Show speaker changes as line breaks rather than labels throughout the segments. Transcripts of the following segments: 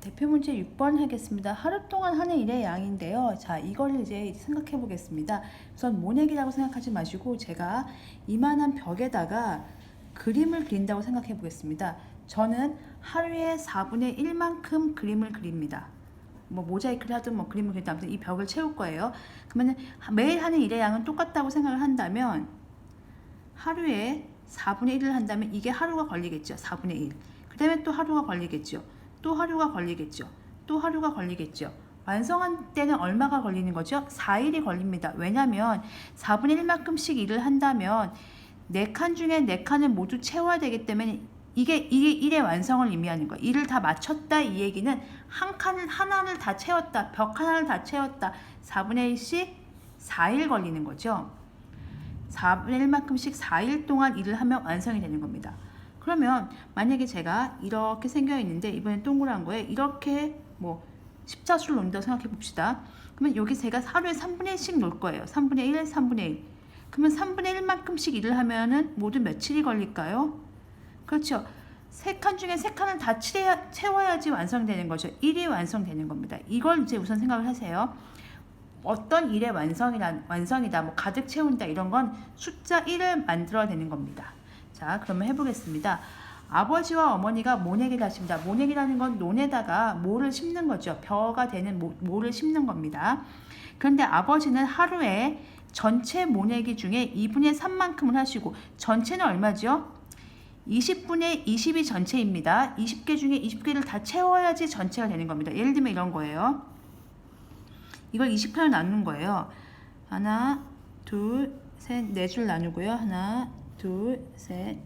대표 문제 6번 하겠습니다. 하루 동안 하는 일의 양인데요. 자, 이걸 이제 생각해 보겠습니다. 우선 모내기라고 생각하지 마시고 제가 이만한 벽에다가 그림을 그린다고 생각해 보겠습니다. 저는 하루에 4분의 1만큼 그림을 그립니다. 뭐 모자이크를 하든 뭐 그림을 그리든 아무튼 이 벽을 채울 거예요. 그러면 매일 하는 일의 양은 똑같다고 생각을 한다면 하루에 4분의 1을 한다면 이게 하루가 걸리겠죠. 4분의 1. 그 다음에 또 하루가 걸리겠죠. 또 하루가 걸리겠죠. 또 하루가 걸리겠죠. 완성한 때는 얼마가 걸리는 거죠? 4일이 걸립니다. 왜냐하면 4분의 1만큼씩 일을 한다면 4칸 중에 4칸을 모두 채워야 되기 때문에 이게 일의 완성을 의미하는 거예요. 일을 다 마쳤다 이 얘기는 하나를 다 채웠다. 벽 하나를 다 채웠다. 4분의 1씩 4일 걸리는 거죠. 4분의 1만큼씩 4일 동안 일을 하면 완성이 되는 겁니다. 그러면 만약에 제가 이렇게 생겨 있는데 이번엔 동그란 거에 이렇게 뭐 십자수를 놓는다고 생각해 봅시다. 그러면 여기 제가 하루에 3분의 1씩 놓을 거예요. 3분의 1, 3분의 1. 그러면 3분의 1만큼씩 일을 하면은 모두 며칠이 걸릴까요? 그렇죠. 3칸 중에 3칸을 다 채워야지 완성되는 거죠. 일이 완성되는 겁니다. 이걸 이제 우선 생각을 하세요. 어떤 일의 완성이다, 뭐 가득 채운다 이런 건 숫자 1을 만들어내는 겁니다. 자, 그러면 해보겠습니다. 아버지와 어머니가 모내기를 하십니다. 모내기라는 건 논에다가 모를 심는 거죠. 벼가 되는 모를 심는 겁니다. 그런데 아버지는 하루에 전체 모내기 중에 2분의 3만큼을 하시고 전체는 얼마죠? 20분의 20이 전체입니다. 20개 중에 20개를 다 채워야지 전체가 되는 겁니다. 예를 들면 이런 거예요. 이걸 20편을 나누는 거예요. 하나, 둘, 셋, 네 줄 나누고요. 하나, 둘, 셋.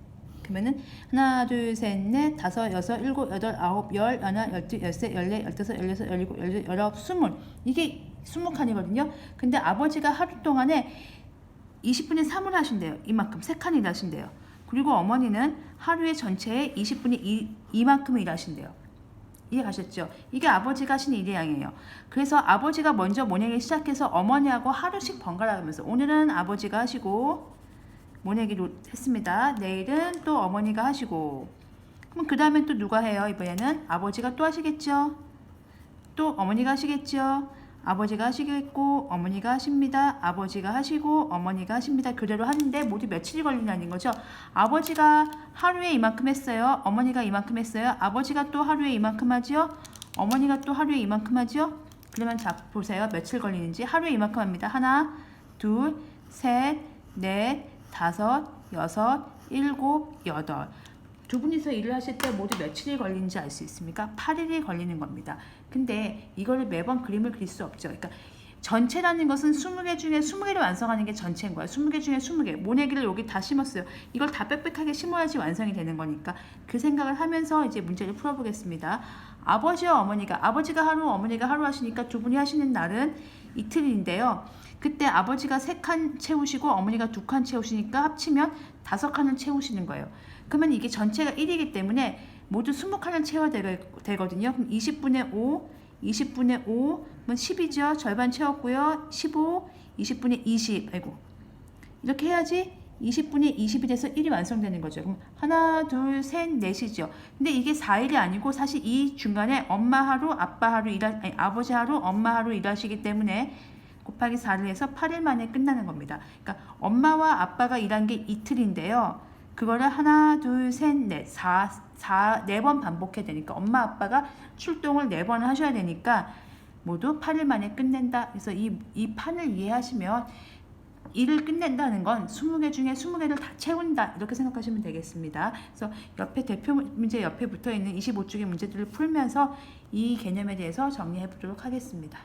그러면은 하나, 둘, 셋, 넷, 다섯, 여섯, 일곱, 여덟, 아홉, 열, 하나, 열둘, 열셋, 열넷, 열다섯, 열여섯, 열일곱, 열아홉, 스물. 이게 20칸이거든요. 근데 아버지가 하루 동안에 20분의 3을 하신대요. 이만큼 3칸 일하신대요. 그리고 어머니는 하루에 전체에 20분의 2만큼을 일하신대요. 이해 가셨죠? 이게 아버지가 하신 일의 양이에요. 그래서 아버지가 먼저 모내기 시작해서 어머니하고 하루씩 번갈아 가면서 오늘은 아버지가 하시고 모내기로 했습니다. 내일은 또 어머니가 하시고 그럼 그 다음엔 또 누가 해요? 이번에는 아버지가 또 하시겠죠? 또 어머니가 하시겠죠? 아버지가 하시겠고 어머니가 하십니다. 아버지가 하시고 어머니가 하십니다. 그대로 하는데 모두 며칠이 걸리냐는 거죠. 아버지가 하루에 이만큼 했어요. 어머니가 이만큼 했어요. 아버지가 또 하루에 이만큼 하죠. 어머니가 또 하루에 이만큼 하죠. 그러면 자 보세요. 며칠 걸리는지. 하루에 이만큼 합니다. 하나, 둘, 셋, 넷, 다섯, 여섯, 일곱, 여덟. 두 분이서 일을 하실 때 모두 며칠이 걸리는지 알 수 있습니까? 8일이 걸리는 겁니다. 근데 이거를 매번 그림을 그릴 수 없죠. 그러니까 전체라는 것은 20개 중에 20개를 완성하는 게 전체인 거예요. 20개 중에 20개. 모내기를 여기 다 심었어요. 이걸 다 빽빽하게 심어야지 완성이 되는 거니까 그 생각을 하면서 이제 문제를 풀어보겠습니다. 아버지와 어머니가 아버지가 하루 어머니가 하루 하시니까 두 분이 하시는 날은 이틀인데요. 그때 아버지가 3칸 채우시고 어머니가 2칸 채우시니까 합치면 5칸을 채우시는 거예요. 그러면 이게 전체가 1이기 때문에 모두 20칸을 채워야 되거든요. 그럼 20분의 5, 20분의 5, 그러면 10이죠. 절반 채웠고요. 15, 20분의 20, 아이고. 이렇게 해야지 20분의 20이 돼서 1이 완성되는 거죠. 그럼 하나, 둘, 셋, 넷이죠. 근데 이게 4일이 아니고 사실 이 중간에 엄마 하루, 아빠 하루 아버지 하루, 엄마 하루 일하시기 때문에 곱하기 4를 해서 8일 만에 끝나는 겁니다. 그러니까 엄마와 아빠가 일한 게 이틀인데요. 그거를 하나, 둘, 셋, 넷, 4번 반복해야 되니까 엄마, 아빠가 출동을 4번 하셔야 되니까 모두 8일 만에 끝낸다. 그래서 이 판을 이해하시면 일을 끝낸다는 건 20개 중에 20개를 다 채운다. 이렇게 생각하시면 되겠습니다. 그래서 옆에 대표 문제 옆에 붙어 있는 25쪽의 문제들을 풀면서 이 개념에 대해서 정리해 보도록 하겠습니다.